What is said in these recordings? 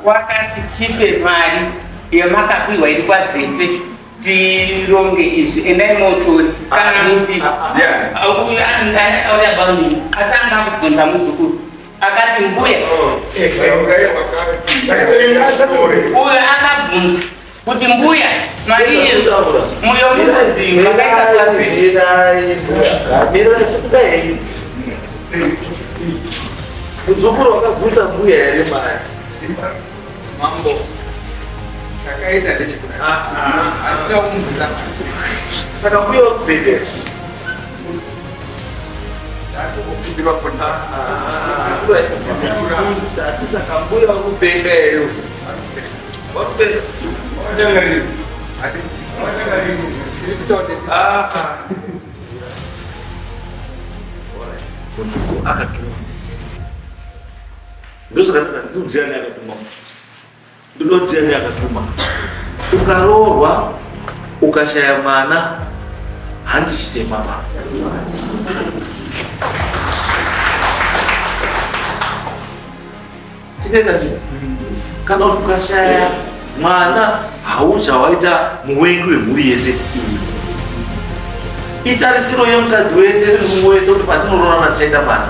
wakati tipe mari yamakapiwa iri kwazepe tironge izvi endai motori kana muti auya bauni asanga kubvunza muzukuru akati mbuya uyo akabvunza kuti mbuya mari muyo muzi makaisa kwazepe muzukuru wakabvunza mbuya here mari mambo akaita ndechikuda atinokumvisa saka mbuya wakubhedhera saka mbuya wakubhedhera ndosaka ndiudziani akatuma ndinodziani akatuma ukaroorwa ukashaya mwana handichitemaba tineza kana kuti ukashaya mwana hauchawaita muwengi wemhuri yese itarisiro yemukadzi wese nemumwe wese kuti patinororana tichaita mwana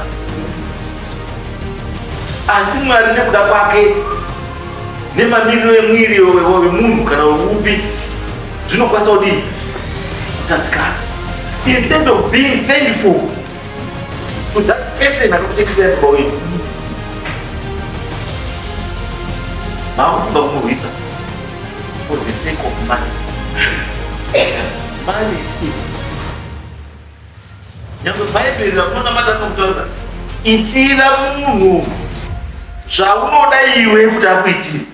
asi Mwari nekuda kwake nemamiriro emwiri wemunhu kana wemupi zvinokwanisa kudii kutadzikana. Instead of being thankful to that person akakuchengetera baba wenyu, makufunga kumurwisa for the sake of money. Money is evil. Nyangwe Bhaibheri rakunonamata rinotaura itira munhu zvaunoda iwe kuti akuitire.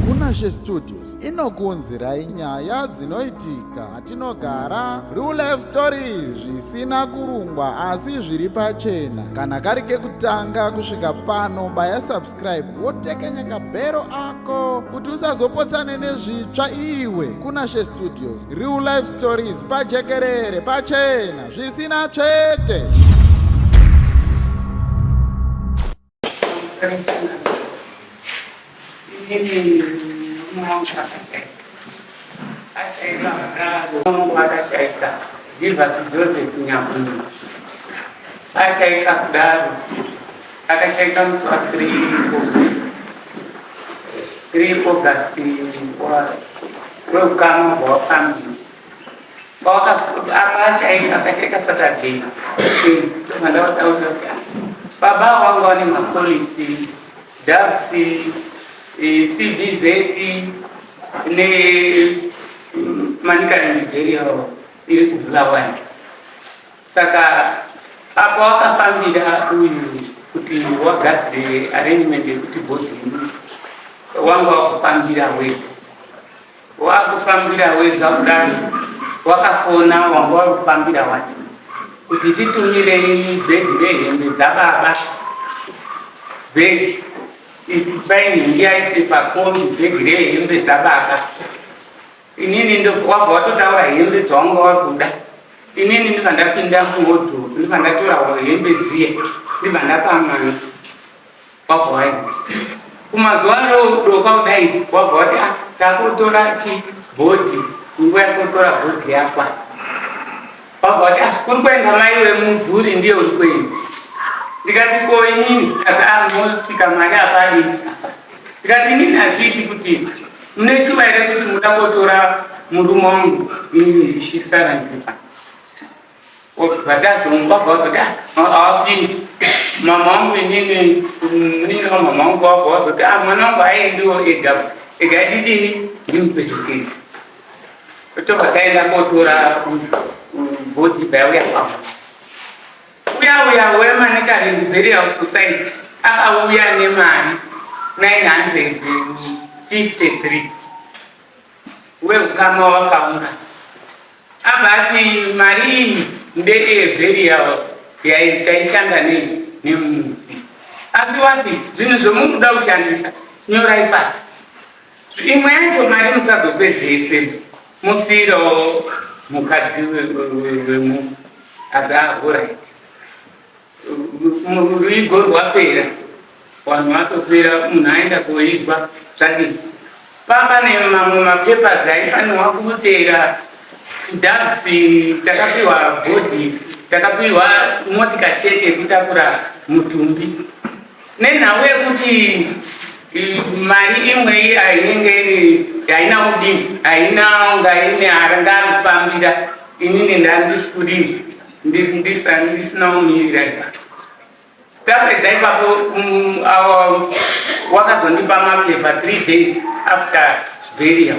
Kunashe Studios inokuunzirai nyaya dzinoitika atinogara, real life stories zvisina kurungwa asi zviri pachena. Kana kari kekutanga kusvika pano, baya subscribe wotekenya kabhero ako kuti usazopotsane nezvitsva iwe. Kunashe Studios, real life stories pajekerere pachena zvisina tsvete. Ashaika kudaro akashaika musi wa 3 August weukama hwawapambiri akashaika Saturday baba wangu wane mapolisi DAPS CBZ ne Manikari Nigeria iri kubulawayo. Saka apo wakafambira uyu kuti wagadzire arrangement yekuti bhodhi wangu wakufambira wega kudaro wakafona wangu wakufambira wati kuti titumire bhegi rehembe dzababa bhegi ipaini ndiyaise pakombi bhegi rehembe dzababa. Inini ndo wabva watotaura hembe dzaunga wakuda. Inini ndibva ndapinda muhodho, ndibva ndatora hembe dziye, ndibva ndapamana wabva waenda. Kumazuva doka kudai wabva wati takutora chibhodhi, nguva yakutora bhodhi yakwa. Wabva wati kuri kuenda mai wemudhuri ndiye uri kuenda. Ndikati ko inini motika mari apadi. Ndikati inini hazviiti kuti muneshuva here kuti muda kutora murume wangu inini zvisara ndiripa. Vatazomubva wazoti hawapindi mama wangu inini munini wamama wangu wabva wazoti mwana wangu aendiwo ega didini ndimupedukezi. Tobva taenda kotora bhodhi payauya pamo. Uya weManikari Burial Society akauya nemari 953 weukama wakaunga. Abati mari iyi ndeyeburial taishanda nemunhu. Asi wati zvinhu zvomukuda kushandisa nyorai pasi. Imwe yacho mari musazopedzese musiro mukadzi wemunhu. Asi alright. Ruigo rwapera vanhu vatopera munhu aenda koibva zvadii. Pane mamwe mapepas aifanirwa kutera dhagisi, takapiwa bhodhi, takapiwa motika chete kutakura mutumbi nenhau yekuti mari imwe ainenge haina udini, haina unga ine arangarufambira. Inini ndandisi kudini, ndisina umirira ipapo. Tapedza ipapo wakazondipa mapepa 3 days after burial.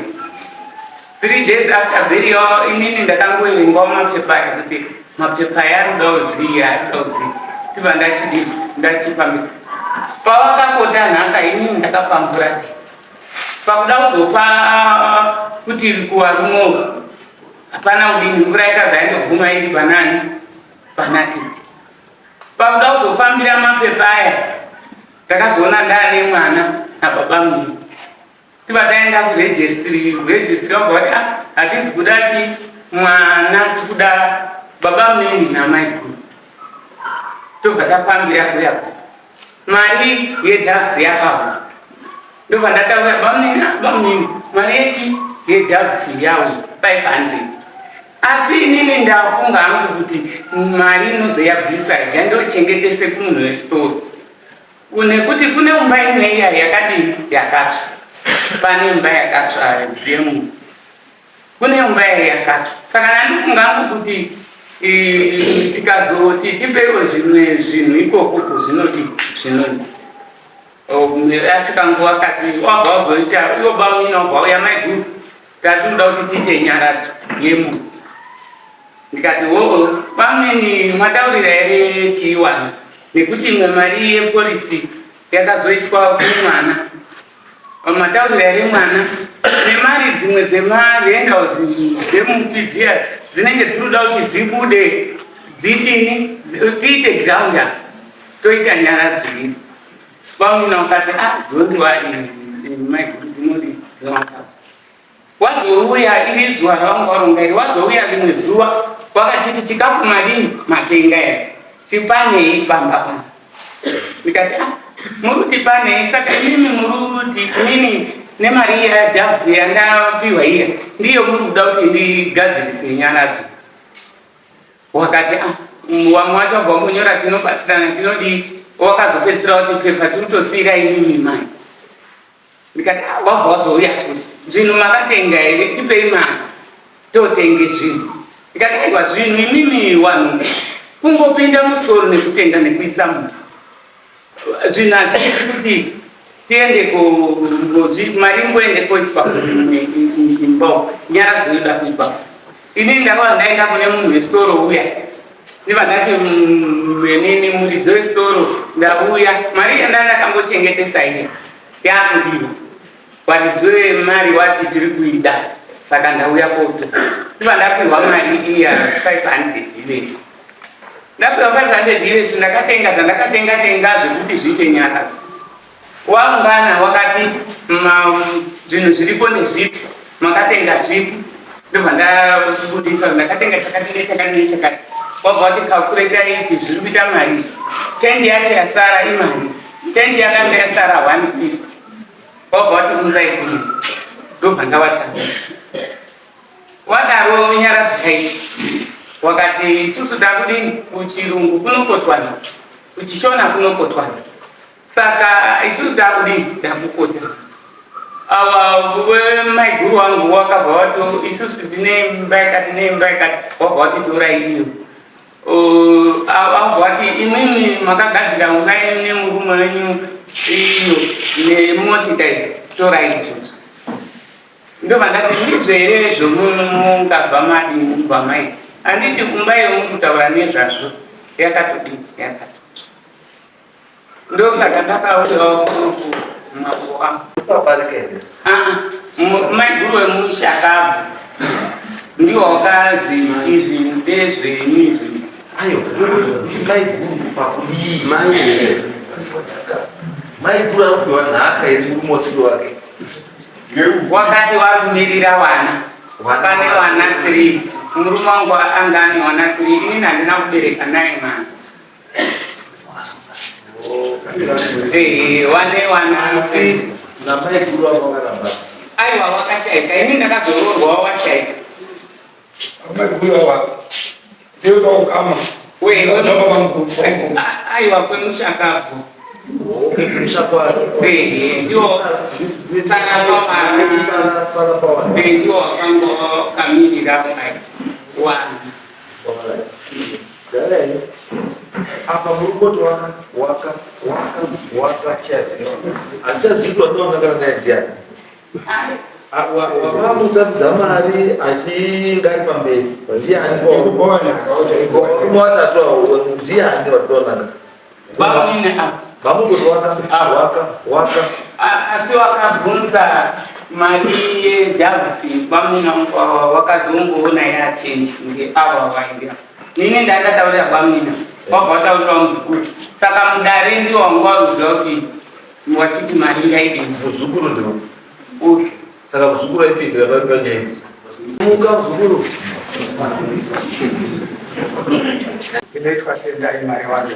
3 days after burial inini ndakangoerengawo mapepa ekuti mapepa yarudaoziya tiba ndachipambira. Pawakakonda nhaka inini ndakapambura ti pakuda kuzopa kuti kuwarumova hapana udini, mvura ikabva indoguma iri panani panati. Pakuda kuzofambira mapepa aya ndakazoona ndaane mwana nababa mumwe. Tiba taenda kuregistry wakati hatizi kuda chi mwana, tikuda baba mnini namai guru. Tobva tafambira kuyako mari yedhavsi yakaona. Ndobva ndataura baba mnini mari yechi yedhavsi yawo 500. Asi inini ndafunga hangu kuti mari inozoyabvisa yandochengetese kumunhu wesitoro. Nekuti kune umba imwe iya yakadii yakatsva, pane imba yakatsva yemunhu, kune umba yakatsva. Saka ndandifunga hangu kuti tikazoti tipewo zvimwe zvinhu ikoko zvinodi asvika nguva kasi wabva wazoita iwo bamina wabva uya maiguru tatinoda kuti tiite nyaradzo yemunhu. Ndikati pamweni mataurira here chiiwana nekuti imwe mari yepolisi yakazoiswa kumwana, mataurira here mwana nemari dzimwe dzemarendazi dzemupidziya dzinenge dzinoda kuti dzibude dzidini tiite ground toita nyaradzo iri. Pamweni ukati dhondiwa maiguru dzinodi dzinoata wazouya iri zuva ravanga varonga iri, wazouya rimwe zuva wakachiti chikafu madini matenga ere tipanei pamba pano. Ndikati muri kuti panei, saka inimi muri kuti inini nemari yadhabzi yandapiwa iya ndiyo muri kuda kuti ndigadzirise nyaradzo. Wakati wamwe wacho wabva kunyora tinobatsirana tinodi, wakazopedzisira kuti pepa tirikutosiyira inimi mai. Ndikati wabva wazouya kuti zvinhu makatenga here tipei mari totenge zvinhu. Ndikati aiwa zvinhu imimi wanhu kungopinda musitoro nekutenga nekuisa munhu. Zvinhu hazviti kuti tiende mari ngoende koiswa imba nyara dzinoda kuiswa. Inini ndakava ndaenda kune munhu wesitoro uya ndiva ndati nini muridzo wesitoro ndauya mari yandandakambochengetesa ine yakudiwa waridzo wemari wati tiri kuida, saka ndauya poto ndiva ndapiwa mari iya 500 US. Ndapiwa 500 US ndakatenga zvandakatenga zvekuti zviite nyara. Waungana wakati zvinhu zviripo nezvipi makatenga zvipi, ndobva ndabudisa ndakatenga chakati wabva wati calculate iti zviri kuita mari. Change yacho yasara imari, change yakanga yasara 150. Wabva wati kunzai kuni, ndobva ndawatanga wadaro nyara dzai. Wakati isusu takudini kuchirungu kunokotwana, kuchishona kunokotwana, saka isusu takudini takukota. Maiguru wangu wakabva wato isusu tine imba yakati wabva wati torai iyo. Wabva wati imimi makagadzira unai nemurume wenyu iyo nemotika idzi torai izvo. Ndobva ndati ndizvo here zvomungabva madini kubva mai. Handiti kumba yemukutaura nezvazvo yakatodini yakati. Ndosaka ndakauyawo kumaboko angu. Maiguru wemushakabvu ndiwo wakazi izvi ndezvenyu izvi. Ayo, maiguru pakudii maiguru akupiwa nhaka iri mumosi wake. Wakati warumirira wana pane wana 3, murume wangu angane wana 3, inini handina kubereka naye mwana. wane asi namai guru avakaramba aiwa wakashaika ini ndakazoroorwawo washaika aiwa kwemushakabvu ndio wakango kamirira wani apa murumoto waka achaziitwa ndonakana naye ndiani wamamutadzidza mari achinga ari pamberi ndiani watatu ndiani vatidonaka vamungoti waka asi wakabvunza mari yedhavisi bamuna wakazongoona yachenji ngeava vaingira nini ndakataurira bamina wabva wataurira muzukuru saka mudare ndiwo wanga waruziva kuti wachiti mari yaide muzukuru ndiro saka muzukuru aipindira vaivanyai muka muzukuru inoitwa sendai mari wangu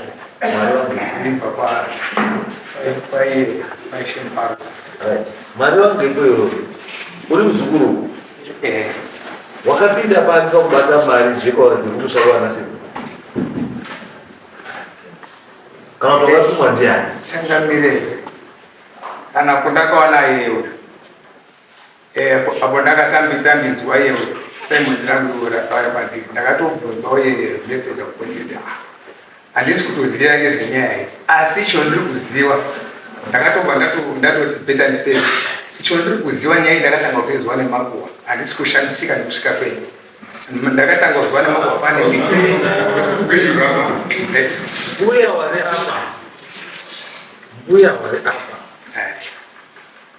ibva kwaishemparts mari wangu ikweyo uri muzukuru wakapinda pari pakubata mari zvekawadzekumusha wanasiku kana kuti wakatumwa ndiani changamire kana kundakaona yewe apo ndakatambitambidzwa yewe simon rangu rakauya pandiri ndakatobvunzawo yeye message akuonyeta handisi kutoziva ngezvenyaya iyi asi icho ndiri kuziva ndakatobva ndatoti peta ndipeta icho ndiri kuziva nyaya iyi ndakatanga kutoiziva nemakuhwa handisi kushandisika nekusvika penyu ndakatanga kuziva nemakuhwa pane mbuya wari apa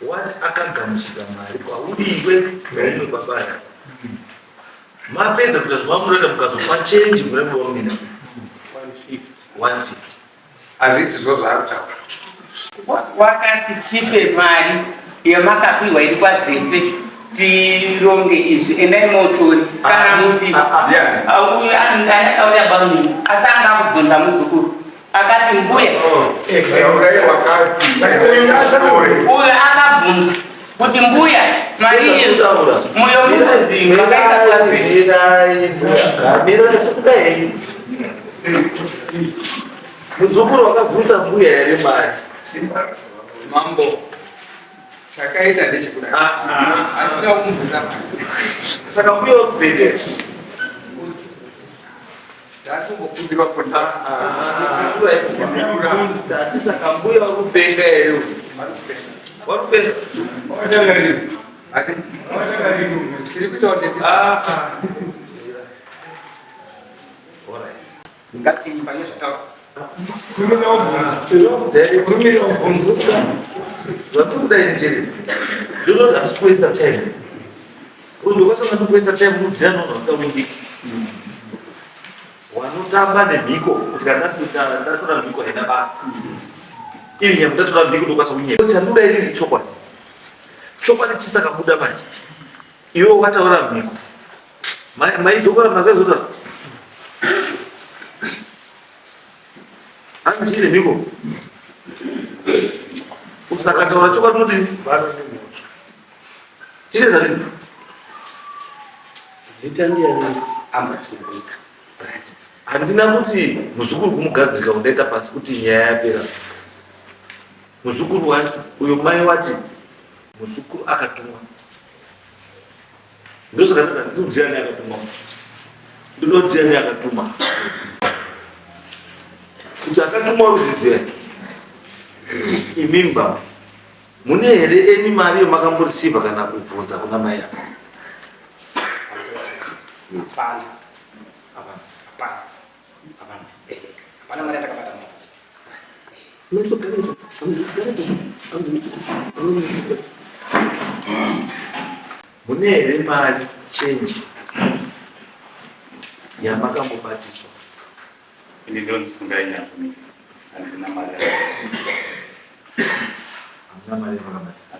wati akagamuchira mari kwauriwe naimwe babana mapedza kuita zvamunoita mukazopa chenji mune mbomina 150 hazvisi zvo zvarutaura wakati tipe mari yamakapiwa iri kwazefe tironge izvi endai motori kana muti andakaurira bamini asi anga kubvunza muzukuru akati mbuya uyo akabvunza kuti mbuya mari muyo mukozi makaisa kwazefe muzukuru wakabvunza mbuya here mari mambo chakaita ndechekuda anoda kumubvunza mari saka mbuya wakubhedera ndakumbokumbirwa kuti ati saka mbuya wakupenga here wakupenga tiri kuitawo ngati pane zvataura zvatokudai njeri ndinoti handisi kuwesta time uzokasanga ndikuwesta time unodzira nonhasikawimbiki wanotamba nemhiko kuti kana ndatora mhiko haina basa iri nyama ndatora mhiko ndokasa kunyema chandudai riri chokwadi chokwadi chisakabuda manje iwe wataura mhiko maidzokora masaizota hanzi chine mhiko usakataura chokwadi unodini chichezarizi zita ndiani ambasinaika handina kuti muzukuru kumugadzika undaita pasi kuti nyaya yapera muzukuru wacho uyo mai wati muzukuru akatumwa ndosaka ndinodiani akatumwa ndinodiani akatuma kuti akatumwa ruzviziva imimba mune here eni mari yamakamborisivha kana kubvunza kuna mai yako mune here mari chenji yamakambobatiswa ini ndonifunganya handina mari hamuna mari yamakabatisa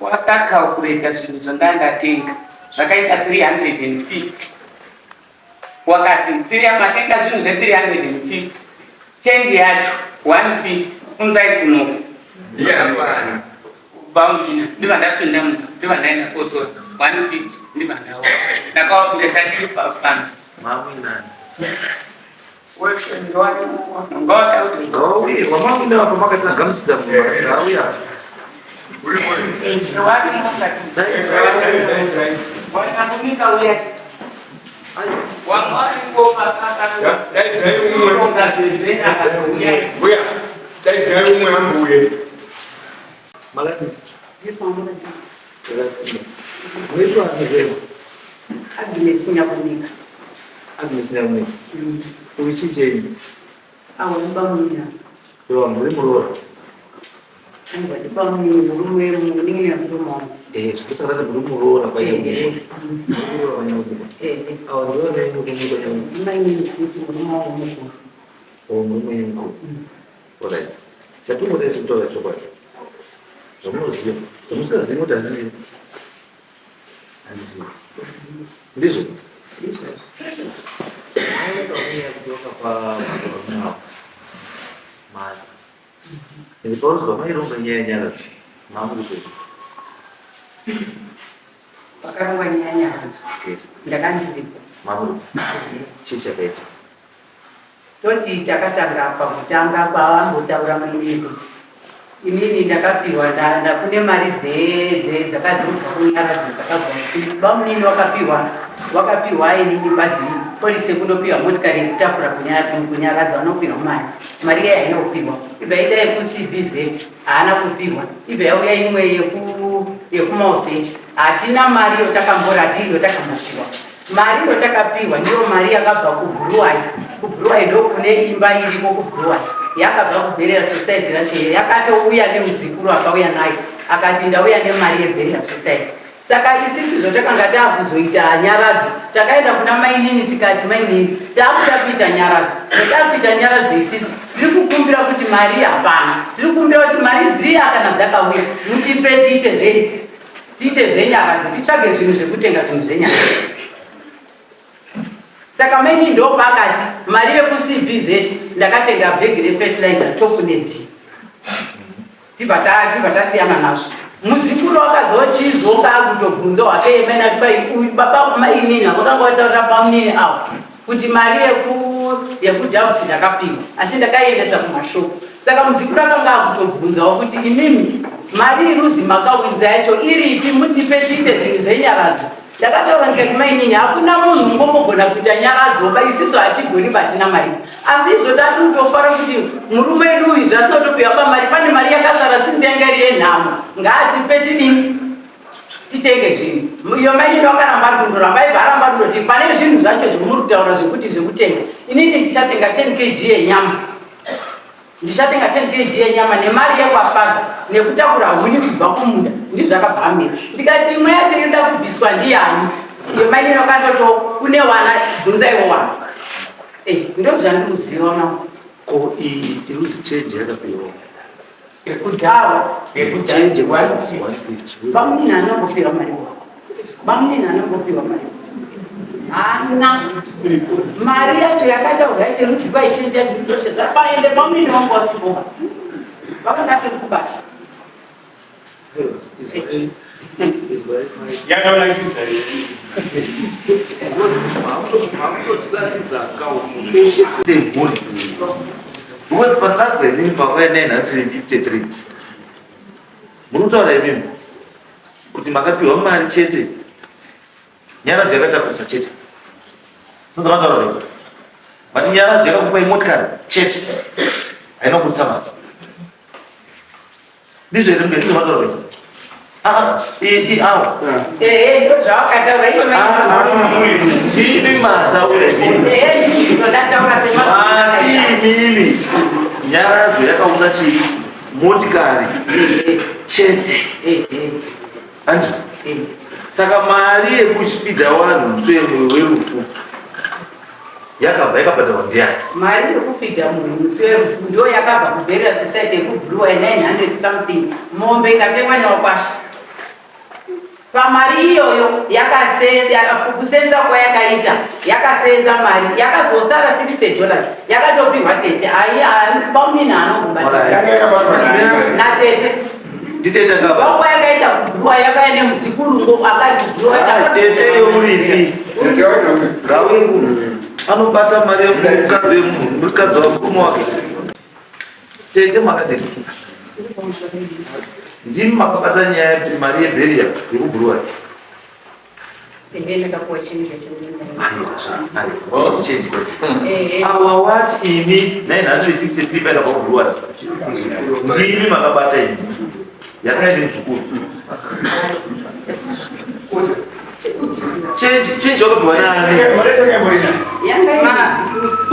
wakakalkuleta zvinhu zvandandatenga zvakaita 350 wakati matenga zvinhu zve350 change yacho 150 unzai kunoku baumina ndiva ndapinda muno ndiva ndaenda kotora 150 ndiva ndawa ndakawapinda tatiri panzi toti takatanga pakutanga kwavambotaura mairi kuti inini ndakapiwa ndakune mari dzakadzurwa kunyaradzi dzakabva bamunini wakapiwa inini badzi polisi kundopiwa motikari yekutakura kunyaradza vanopiwa mari iya yainopiwa ibva ita yekucbz haana kupiwa ibva yauya imwe yekumauvheti hatina mari yotakambora tiri yotakambopiwa mari yotakapiwa ndiyo mari yakabva kubhuruwai ndokune imba iriko kubhuruwai yakabva kubherial society racho yakatouya nemuzukuru akauya nayo akati ndauya nemari yebherial society saka isisi zvotakanga taakuzoita nyaradzo takaenda kuna mainini tikati mainini taakutapita nyaradzo zvatapita nyaradzo isisi tiri kukumbira kuti mari hapana tiri kukumbira kuti mari dziya kana dzakauya mutipe tiite zvenyaradzo titsvage zvinhu zvekutenga zvinhu zvenyaradzo. Saka mainini ndo pakati mari yekucbz ndakatenga bhegi refertilizer top net tibva tasiyana nazvo muzukuru wakazochizonga kutobvunza wake yemena baba mainini vakanga vataura pamunini avo kuti mari yekujabs ndakapiwa asi ndakaiendesa kumashoko saka muzukuru akanga akutobvunzawo kuti imimi mari iruzi makawinza yacho iripi mutipe tiite zvinhu zvenyaradzo ndakataura ngekumainini hakuna munhu ungombogona kuita nyaradzo isiso hatigoni batina mari asi izvo tati kutofara kuti murume wedu uyu zvasinotopiwa pamari pane mari yakasara sinzi yanga iri yenhamo ngaatipe tidini titenge zvinhu iyo mainini wakaramba ari kundoramba ibva aramba kundoti pane zvinhu zvacho zvomuri kutaura zvekuti zvekutenga inini ndichatenga 10 kg yenyama ndichatenga 10 kg yenyama nemari yekwafadza nekutakura huni kubva kumunda ndizvakabva amira ndikati imwe yacho inoda kubviswa ndiani yemainini wakatoto kune wana bvunzaiwo wana ndo zvandikuziva nao ko iyi iruzi change yakapiwa ekudhava bamunini anongopiwa mari wako bamunini anongopiwa mari hana mari yacho yakataurwa yachiruziva ichenja zvinotoshe zapaende bamunini wangu wasiboka vakandapiri kubasa yakaonakidza because panazwa inini pakauya 953 munotaura imimi kuti makapiwa mari chete nyaradzo yakatakurisa chete nozamataura rei mati nyaradzo yakakupai motikari chete haina kubudisa mari ndizvo here mberi ndozamataura rei imimi nyaradzo yakaunza chii motikari chete anzi saka mari yekuzvifidha vanhu musoyemwoyo werufu yakabva yakabhadharwa ndiani mari yekufidha munhu musi werufu ndo yakabva kubherial society yekubhuruwa 900 something mombe ikatengwa nawokwasha pamari iyoyo kusenza kwayakaita yakasenza mari yakazosara $60 yakatopihwa tete pamunina anongubata natete nditete ngapa vangu yakaita kudhurwa yakaenda muzikurungo akadhurwa tete yomulipi gawengu anobata mari mukadzi wafumo wake tete makadei ndimi makabata nyaya yekuti mari yebheria yekubhurwa awa wati imi 953 paita pakubhurwa ndimi makabata imi yakaenda muzukuru chenji wakabhurwa nani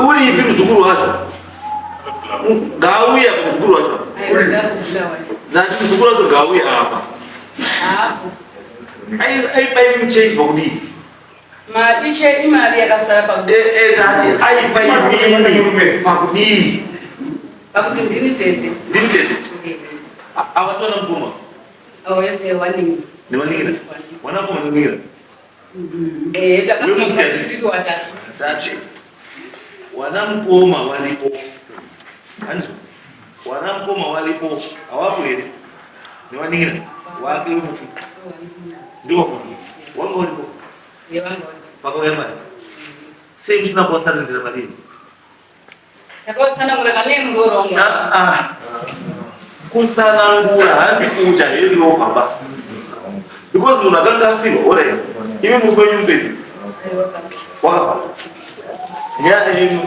uri ipi muzukuru wacho ngauya muzukuru wacho zati muzukuru wacho ngauya apa aipai mchenji pakudii maiche imari yakasara dati aipai mini pakudii pakuti ndini tete avatona mukoma awese waningi niwaningira wanakoma ningira zati wana mukoma walipo anzi wana mukoma walipo awapo here niwaningira wake umufi ndio wanga walipo pakauya mari sei musina kuwasaririza madini kusanangura handikuuta heriwo baba because munhu akanga afirwa orit imi mukwenyu mberi wakafa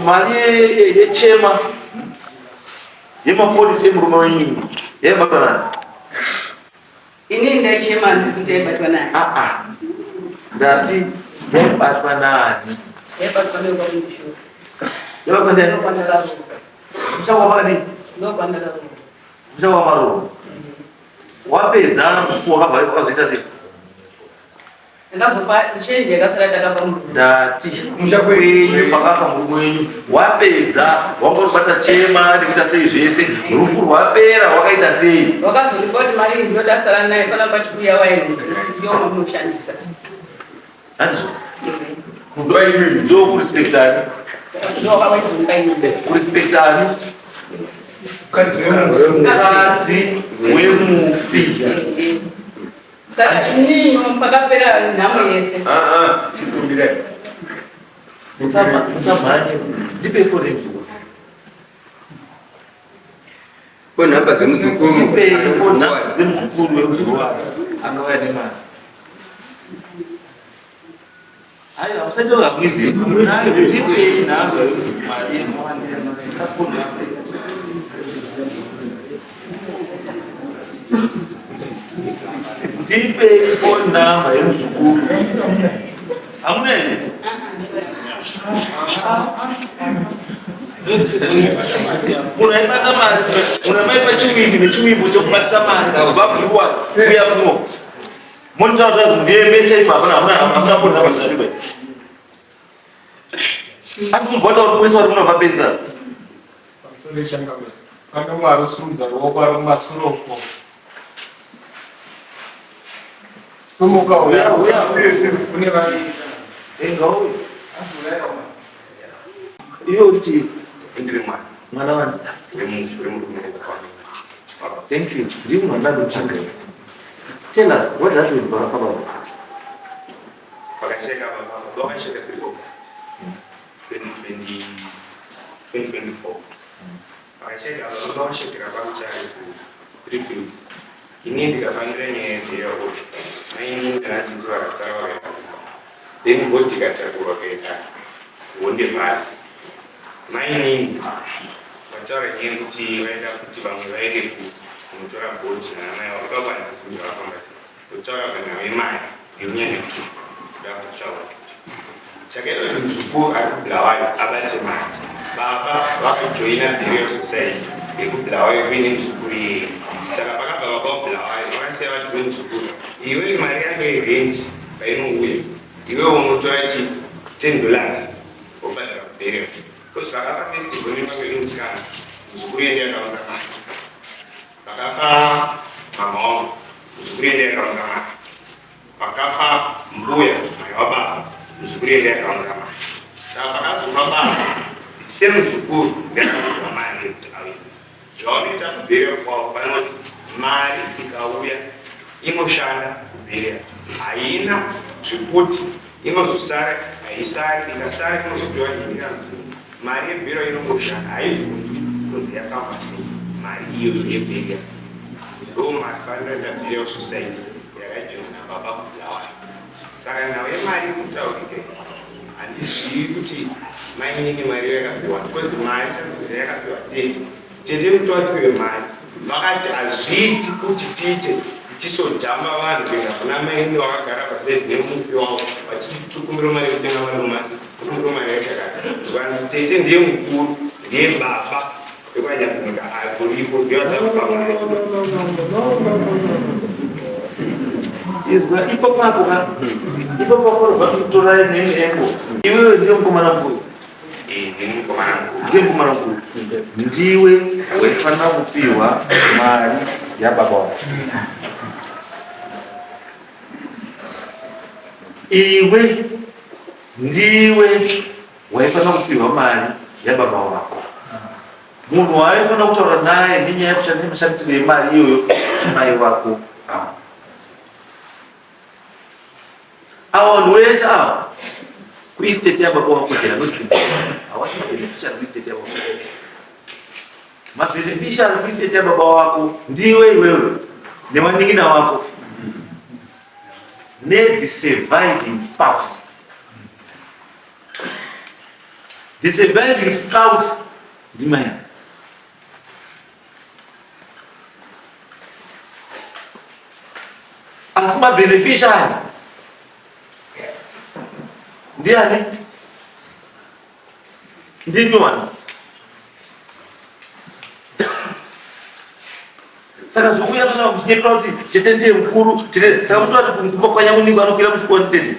mari yechema yemapolisi emurume wenyu yaibatwa nani ini ndaichema ndisu ndaibatwa nani ndati yaibatwa nani yaibatwa newamusho yaibatwa ndani mushakwa makadii mushakwa maruva wapedza wakazoita sei ndakazopa chenji yakasara takapa ndati mushakwenyu pakafa murume wenyu wapedza wangorubata chema ndikuita sei zvese rufu rwapera wakaita sei wakazondipa kuti mari ndodasara naye pana pachikuya waenzi ndomamunoshandisa handizvo ndo kurispektani kurispektani mukadzi wemufi saka inino pakapera nhamo yese musamhanye ndipe foni muzukuru nhamba dzemuzukuru ndipe nhamba dzemuzukuru wekuzurwa angauya nemari aiwa musaitoka mwizi nayo ndipei nhamba yemuzukuru ndipe phone number yemuzukuru amunene unaibata mari unamaipa chiwindi nechiwimbo chokubatisa mari kubva kuruwa kuya kuno monitautazi ndiemese ipapa hamuna phone number dzariba asi mugwata uri kuisa uri muno mapenza kana mwari usumudza ruoko ari kumasuroko sumuka uya kune vaviri engauya iyo uti ndiri mwana wani thank you ndiri mwana ndotsvaga tell us what happened baba vakasheka vakasheka 3 August 2024 vakasheka vakashekera pakuchari 3 fields ini ndikafanira nyaya yekuti maini nasisi vakatsara vakaitakuka then bodi ikatakurwa kaita honde mari maini vataura nyaya yekuti vaida kuti vamwe vaende kunotora bodi nanamai vakakwanisa kuti vakafamba sei kutaura kana vemari yenyanya kuti kuda kutaura chakaita kuti muzukuru ari kubulawayo abate mari baba vakajoina burial society yekubulawayo kuine muzukuru yeye saka pakabva vakabulawayo vakasiya vati kwemuzukuru iwe mari yako yerendi painouya iwe unotora chi $10 wobhadhara kuburial because vakafa festival nepakwedu musikana muzukuru yende yakaunza mari vakafa mama wangu muzukuru yende yakaunza mari semuzukuru ngekuva mari yekuti auye. Zvaunoita kubvira kwavo vanoti mari ikauya inoshanda kubvira, haina zvekuti inozosara haisari, ikasara inozopiwa nyika. Mari yebhiro inoshanda haibvunzwi kunzi yakabva sei mari iyoyo yebhiro. Ndo mafaniro endabhiro society yakajoina baba kubulawayo. Saka nhau yemari mutaurike handizivi kuti mainini mari yakapiwa, because mari takuziva yakapiwa tete. Tete kuti wapiwe mari vakati hazviiti kuti tiite tisojamba vanhu kuenda kuna maini wakagara paseri nemufi wavo vachitukumbira mari yekutenga madomasi, tukumbira mari yachakati zvanzi tete ndiye mukuru, ndiye baba ekwanyakunyika aripo ndiwadakupa mari. Izwa ipo papo ka ipo papo vakutora nini eko iwewe ndiye mukomana mukuru. Ndini mukomana mukuru. Ndiye mukomana mukuru. Ndiwe waifanira kupiwa mari yababa wako. Iwe ndiwe waifanira kupiwa mari yababa wako. Munhu waifanira kutaura naye nenyaya yekushandisa mashandisirwo emari iyoyo mai wako. Avo vanhu vese ava kuestate yababa wako havasi mabeneficiary kuestate yababa wako. Mabeneficiary kuestate yababa wako ndiwe iwewe nemaning'ina wako the surviving spouse. The surviving spouse ndimai. Asi mabeneficiary ndiani? Ndimi wani. Saka zvokuya kana kuchinyekera kuti tete ndiye mukuru, saka mutoti kumba kwanyamuningo anokwira musvikwa nditete.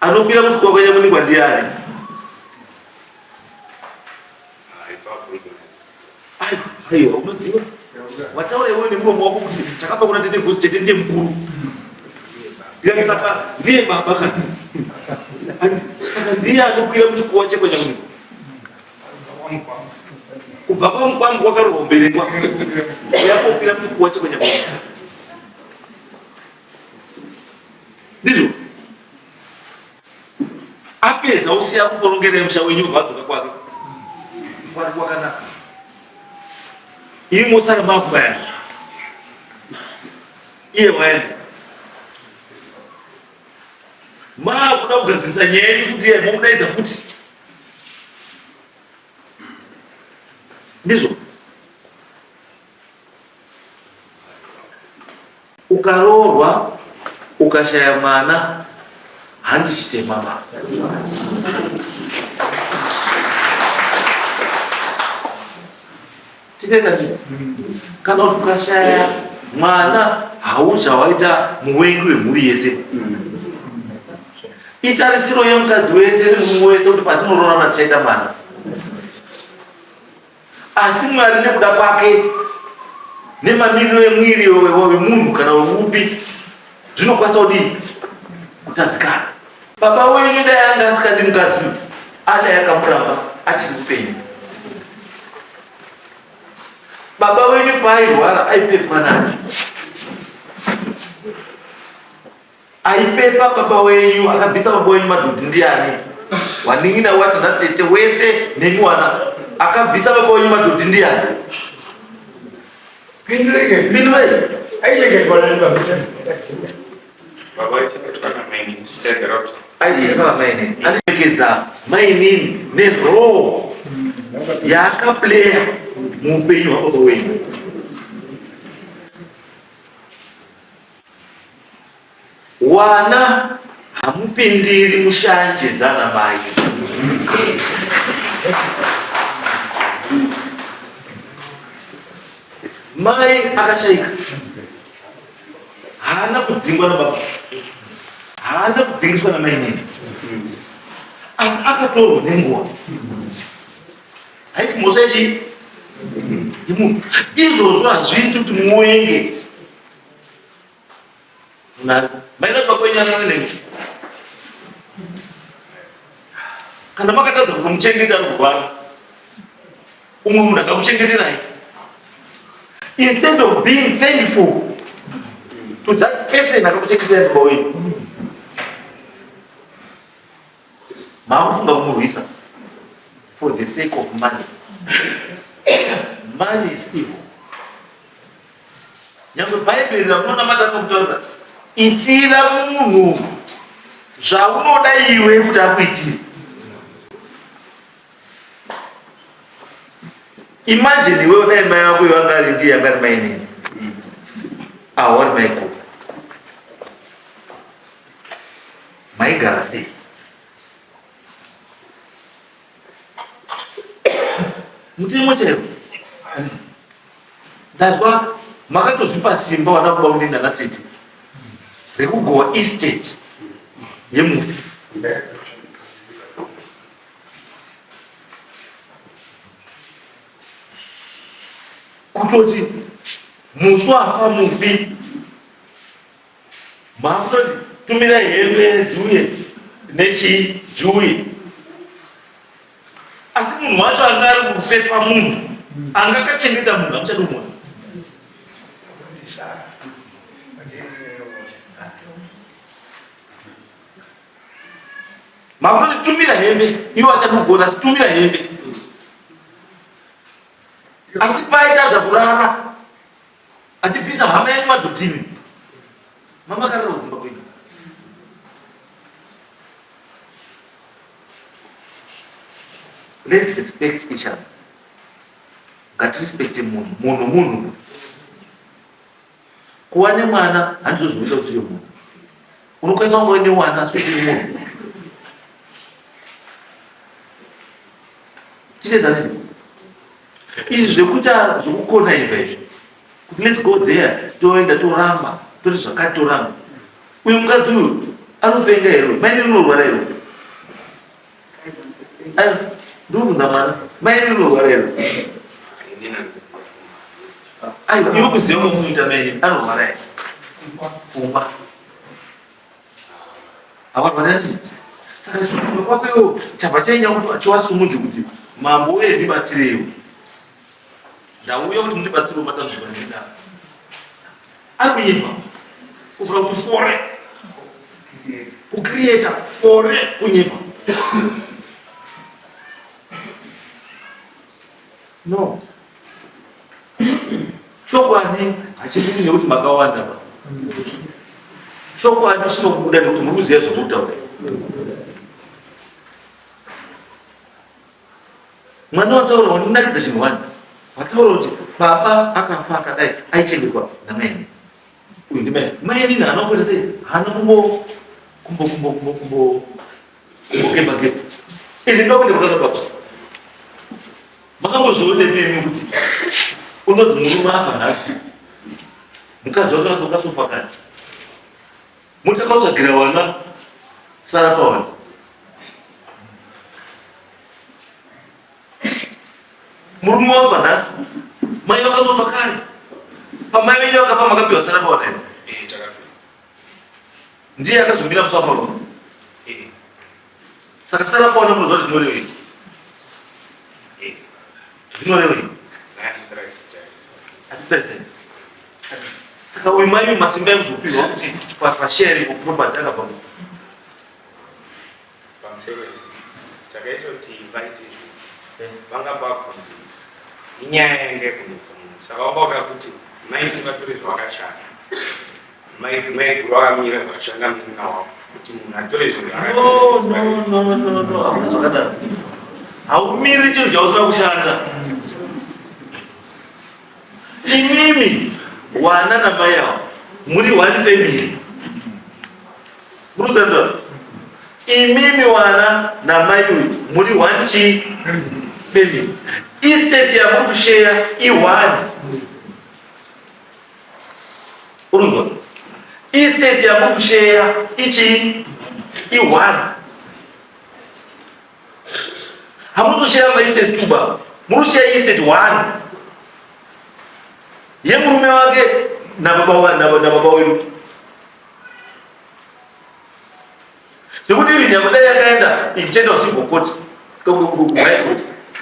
Anokwira musvikwa kwanyamuningwa ndiani? Aiwa, unoziva? Wataura iwewe nemuromo wako kuti takapa kuna tete kuti tete ndiye mukuru. Saka ndiye baba kati. Saka ndiye anokwira muchikowa chekwanyamuningwa. Kubva kwamukwangu wakarohwa mubereki wako yakokwira muchikowa chekwanyamuningwa. Ndizvo? Apedza usiya kuporongera musha wenyu vadzoka kwake. Kwari kwakanaka. Imi motsara makubayana. Iye waenda. Kuda kugadzirisa nyaya yenyu kuti iye momudaidza futi. Ndizvo? Ukaroorwa ukashaya mwana handichitemama. Titeza ndizvo? Kana kuti ukashaya mwana hauchawaita muvengi wemhuri yese. Itarisiro yemukadzi wese nemunhu wese kuti patinoronana tichaita mwana. Asi Mwari nekuda kwake nemamiriro emwiri wemunhu kana wemupi zvinokwanisa kudii? Kutadzikana. Baba wenyu dai anga asikadi mukadzi adai akamuramba achiri upenyu. Baba wenyu paairwara aipepwa nani? Aipepa baba wenyu, akabvisa baba wenyu madhodhi ndiani? Waning'ina wati natete wese nenyuwana akabvisa baba wenyu madhodhi ndiani? Pindurei. Aichekana maini. Andichekedza mainini neroo yaakapleya muupenyu hwababa wenyu. Wana hamupindiri mushanje dzana mai. Mai akashaika haana kudzingwa nababa, haana kudzingiswa namai nini, asi akatorwa nenguva. Haisi mhosva yemunhu. Izvozvo hazviiti kuti muenge maina baba wenyu anava nemi. kana makatadza kumuchengeta ari kurwara, umwe munhu akakuchengeterai. Instead of being thankful to that person akakuchengetera baba wenyu, maakufunga kumurwisa for the sake of money. Money is evil. Nyangwe Bible ramunonamata nokutaura itira munhu zvaunoda iwe kuti akuitire. Imagine iwe dai mai yako yanga ari ndiye anga ari mai nini, awari mai ko maigara sei? Mutemo chero ndazwa makatozvipa simba wana kuba unini anatete rekugowa estate yemufi. Kutoti musu afa mufi makutoti tumira hembe dziuye nechi juye, asi munhu wacho anga ari kupepa munhu anga akachengeta munhu amuchadomwa. Makutoti tumira hembe iwo achadogona, asi tumira hembe asi paitadza kurara achibvisa hama yenyu madhotini mamakarara kumba kwenyu. Let's respect each other. Ngatirespecte munhu. Kuva nemwana handizozvinoita kuti uri munhu. Unokwanisa kunge une mwana asi uri munhu. Tichezati izvi zvekuta zvokukona izvi let's go there, toenda toramba tori zvakati toramba. Uyu mukadzi uyu anopenga here? Mai rinorwara here? Ndobvunza mwana, mai rinorwara here? Iwe kuziva kumuita mai anorwara here? Pfungwa avarwara nzi. Saka zvifunga kwakwewo chabva chainya kuti achiwasumudzi kuti mambo uye ndibatsireiwo. Ndauya kuti mundibatsire matambudziko andinawo. Ari kunyimba kuvhura kuti fore kucreata fore kunyimba. No, chokwadi hachibudi nekuti makawanda ba. Chokwadi chinobuda nekuti muri kuziva zvokutaura. Mwana wataura wandinakidza chinhu wani wataura kuti baba akafa akadai aichengetwa namaini. Uyu ndimai maini haanokwenda sei? Haana kumbokemba. Ini ndokuenda kutana baba. Makambozvionepi kuti unodzi murume afa nhasi mukadzi wake akasofa kani mutakautsvagira wana sara pawana. Murume wafa nhasi mai vakasofa kare pamai venyu vakafa makapiwa sara pawana here. Ndiye akazomira musa pawana. Saka sara pawana munhu zvati zvinorevei? Zvinorevei? Hatitarisei. Saka uyu mai masimba emuzopihwa kuti pashare kuproperty akabva pamusoro chakaita kuti vaite vanga bvafunzi inyaya yange kunetsa munhu. Saka vakaona kuti mai vatore zvavakashanda, mai guru vakamira zvakashanda munina wavo kuti munhu atore zvinhu hakuna zvakadaro. Haumiri chinhu chausina kushanda. Imimi wana namai avo muri one family. Murikutandora? Imimi wana namai uyu muri one family. Estate yamuri kushare i1. Urikuzwa? Estate yamuri kushare i1. Hamuri kushare ma-estate 2 baba. Muri kushare estate 1. Yemurume wake nababa wedu. Zvekuti iri nyama dai yakaenda ichienda usiku koti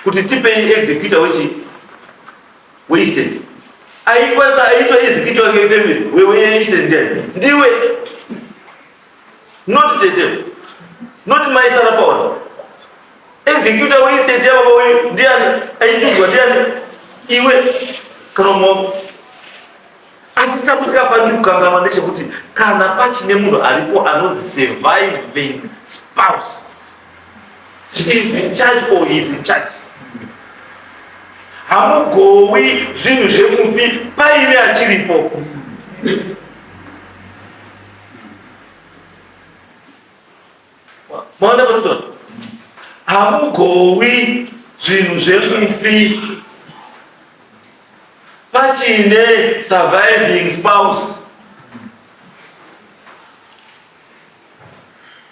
kuti tipe executor we-estate aikwanisa aitwa executor wake family we-estate ndiwe not tete not maisara paona executor we-estate yababa we ndiani aichuzwa ndiani iwe kana mwa asi chakusikafanira kukangama ndechekuti kana pachine munhu aripo anonzi surviving spouse, she is in charge or he is in charge. Hamugowi zvinhu zvemufi paine achiripo. Maona kuti hamugowi zvinhu zvemufi pachine surviving spouse.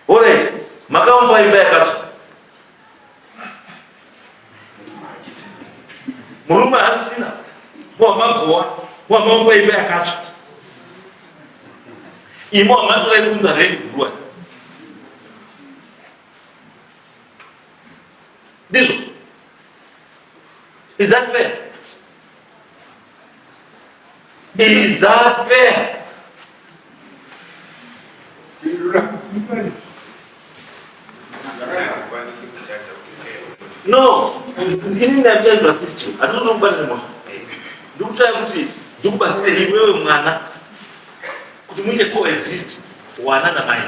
Alright, makamupa imba yakatsva. Murume asina wamagowa wamamupa imba yakatsva. Imo wamatora kunza rei gurwa. Ndizvo. Is that fair? Is that fair? No, ini ndamtsa to assist you. I don't know what anymore. Ndikutsa kuti ndikubatsire iwewe mwana kuti muite coexist wana na mai.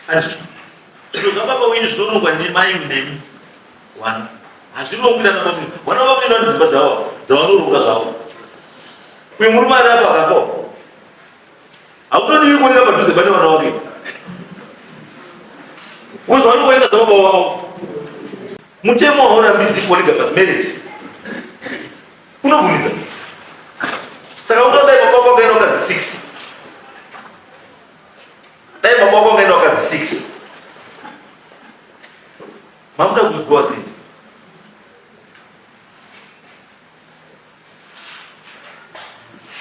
Azvo. Zviro zvababa wenyu zvinorongwa nemai nemi. Wana. Hazvirongwira na baba. Wana baba ndo ndidzimba dzawo. Dzavanoronga zvavo. Kwe murume ari apa akafo. Hautodi kuoneka padhuze pane wana wake. Wozwa anokuenda dzababa wavo. Mutemo hauramidzi polygamy marriage. Unobvunisa. Saka utodai baba wako ngaenda wakadzi 6. Dai baba wako ngaenda wakadzi 6. Mamuta kuzwa zini.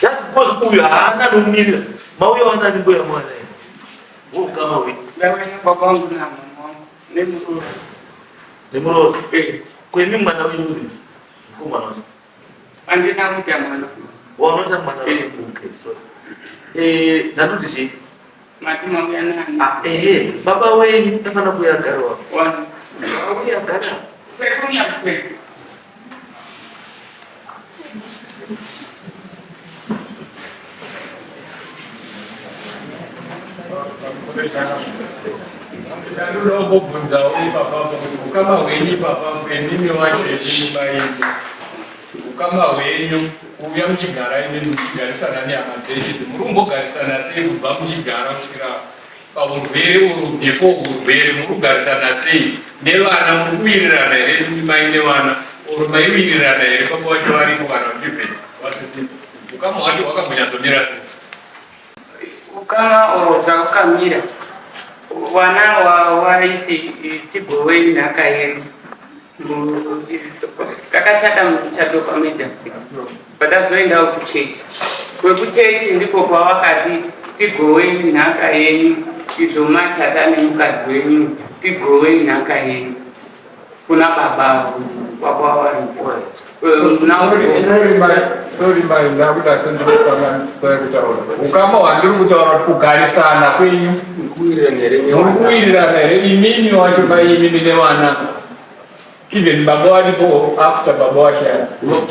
Just because uyu haana nomumirira. Mauya wana nimbo ya mwana. Wo kama we. Wewe baba wangu na mama wangu. Nemuro. Nemuro. Kweni mwana wewe uri. Kumwana. Andina muta mwana. Wanota mwana wewe. Okay, sorry. Nandishi. Mati mama yana. Baba wewe afana kuyagara. Wana. Kuyagara. Kwekona kwe. Ndarulo kubvunza uri baba ukama hwenyu baba pendimi wacho ezvinyumba yenyu ukama hwenyu uya muchigara ine muchigarisana nehama dzenyu murumbogarisana sei kubva muchigara kusvikira paurwere uru before urwere murugarisana sei nevana muri kuwirirana here mai nevana oro maiwirirana here baba wacho varipo kana kuti wasisi ukama wacho wakambonyatsomira sei Ukama zvakamira wana waiti tigowe nhaka yedu takachata muchato pamedhasika patazoendawo kuchechi kwekuchechi ndiko kwavakati tigowe nhaka yenyu izomachata nemukadzi wenyu tigowe nhaka yenyu kuna baba wakwavaripo. Sorry, my ndakuda sendikupanga kutaura. Ukama wandiri kutaura kugarisana kwenyu mukuwirirana here imimi wacho paimimi nevana even baba varipo after baba wacho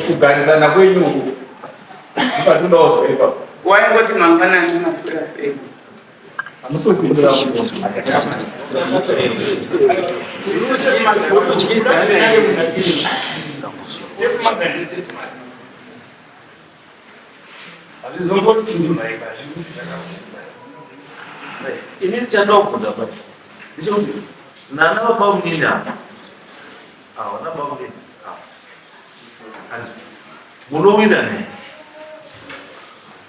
kugarisana kwenyu uku ipatudawo zoipa waingoti mangwanani masura sei hamusopindura Ini chandokubvunza pacho ndechekuti nana baba munini apa vana baba munini munowina nei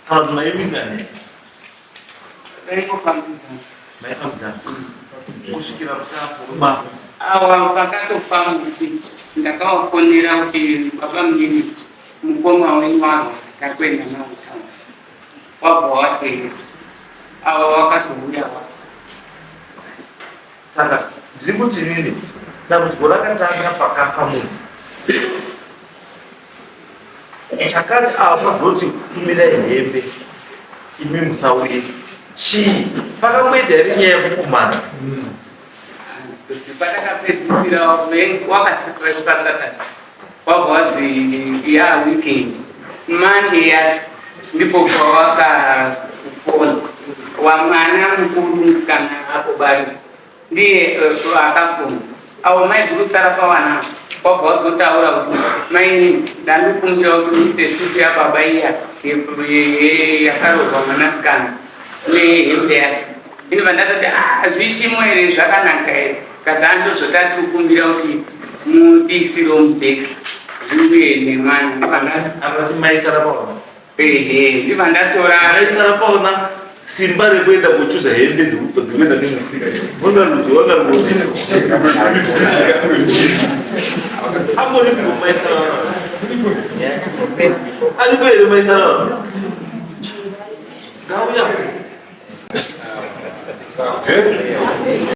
kana kuti maiwina nei maifambidzana kusvikira musapo awa pakatopa muti ndakawakonera kuti baba munini mukoma wenyu wangu takwenda nautano wabva watenda ava wakazouyawa saka ndiri kuti nini dambudziko rakatanga pakafa munhu. Chakati apa zoti kutumirai hembe imi musauye chii pakamboita here nyaya yekukumana. patakapedzisira wakasikresi pasatani wabva wazi ya weekend mande yacho ndipo kwawakapona wamwana mukuru musikana apo bari ndiye akapona avo maigurutsara pawana wabva wazotaura kuti maini ndandikumbira kuti muise sutu yababa iya yakarohwa mwanasikana nehembe yacho inobva ndatoti zvichimo here zvakanaka here kazandozvotati kukumbira kuti mudiisiro mubheki zviuye nemwana Amati maisara paona. ndibva ndatora Maisara paona simba rekuenda kuchuza hembe dzekuenda nemufika. Wanga ruzi. Amori ndipo maisara. Alipo here maisara. Ngauya.